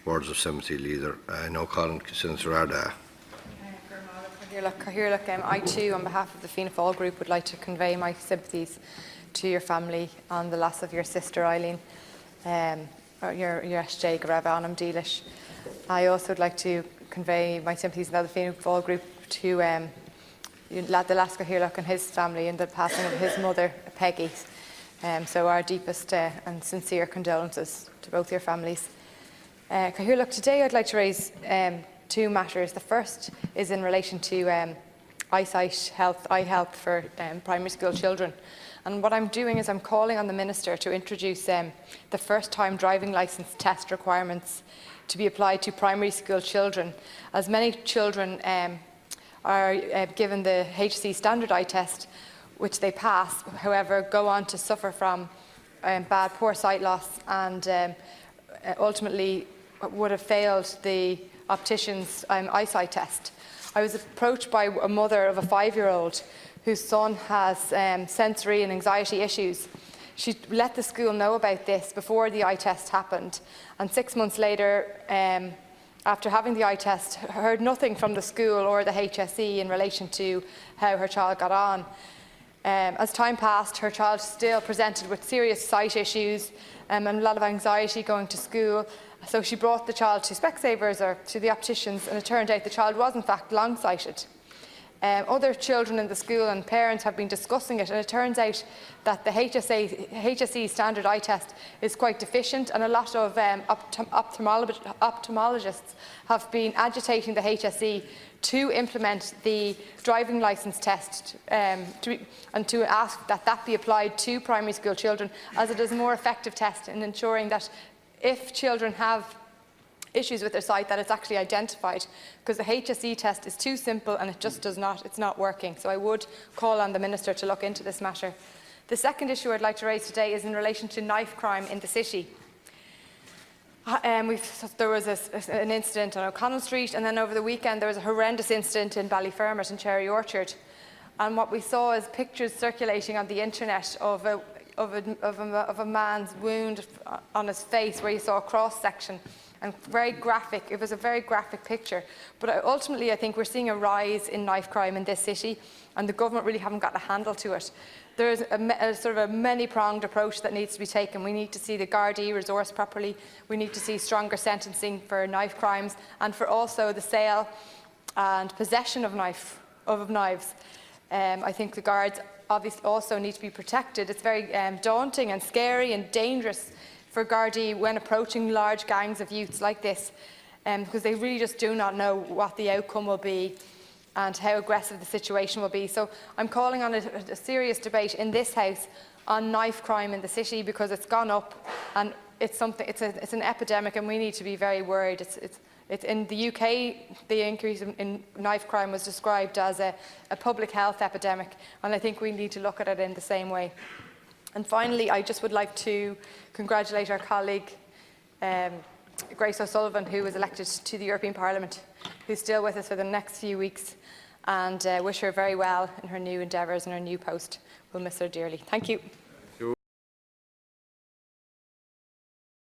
words of sympathy leader. No Colin Seanad Ardagh. I too, on behalf of the Fianna Fáil group, would like to convey my sympathies to your family on the loss of your sister Eileen, your SJ go raibh anam dílis. I also would like to convey my sympathies in the Fianna Fáil group to Lad Alaska Hirlock and his family in the passing of his mother, Peggy. So our deepest and sincere condolences to both your families. Catherine, today I'd like to raise two matters. The first is in relation to eyesight health, eye health for primary school children. And what I'm doing is I'm calling on the Minister to introduce the first-time driving licence test requirements to be applied to primary school children, as many children are given the HSE standard eye test, which they pass, however, go on to suffer from poor sight loss and ultimately would have failed the optician's eyesight test. I was approached by a mother of a 5-year-old whose son has sensory and anxiety issues. She let the school know about this before the eye test happened, and 6 months later, after having the eye test, heard nothing from the school or the HSE in relation to how her child got on. As time passed, her child still presented with serious sight issues and a lot of anxiety going to school. So she brought the child to Specsavers or to the opticians, and it turned out the child was in fact long-sighted. Other children in the school and parents have been discussing it, and it turns out that the HSE standard eye test is quite deficient, and a lot of ophthalmologists have been agitating the HSE to implement the driving licence test and to ask that that be applied to primary school children, as it is a more effective test in ensuring that if children have issues with their sight, that it's actually identified, because the HSE test is too simple and it just does not, it's not working. So I would call on the Minister to look into this matter. The second issue I'd like to raise today is in relation to knife crime in the city. There was an incident on O'Connell Street, and then over the weekend there was a horrendous incident in Ballyfermot in Cherry Orchard. And what we saw is pictures circulating on the internet of a man's wound on his face, where you saw a cross-section. And very graphic. It was a very graphic picture. But ultimately, I think we're seeing a rise in knife crime in this city, and the government really haven't got a handle to it. There is a sort of a many-pronged approach that needs to be taken. We need to see the Gardaí resourced properly. We need to see stronger sentencing for knife crimes, and for also the sale and possession of knives. I think the guards obviously also need to be protected. It's very daunting and scary and dangerous for Gardaí when approaching large gangs of youths like this, because they really just do not know what the outcome will be and how aggressive the situation will be. So I'm calling on a serious debate in this House on knife crime in the city, because it's gone up and it's an epidemic, and we need to be very worried. It's in the UK, the increase in knife crime was described as a public health epidemic, and I think we need to look at it in the same way. And finally, I just would like to congratulate our colleague, Grace O'Sullivan, who was elected to the European Parliament, who's still with us for the next few weeks, and wish her very well in her new endeavours and her new post. We'll miss her dearly. Thank you.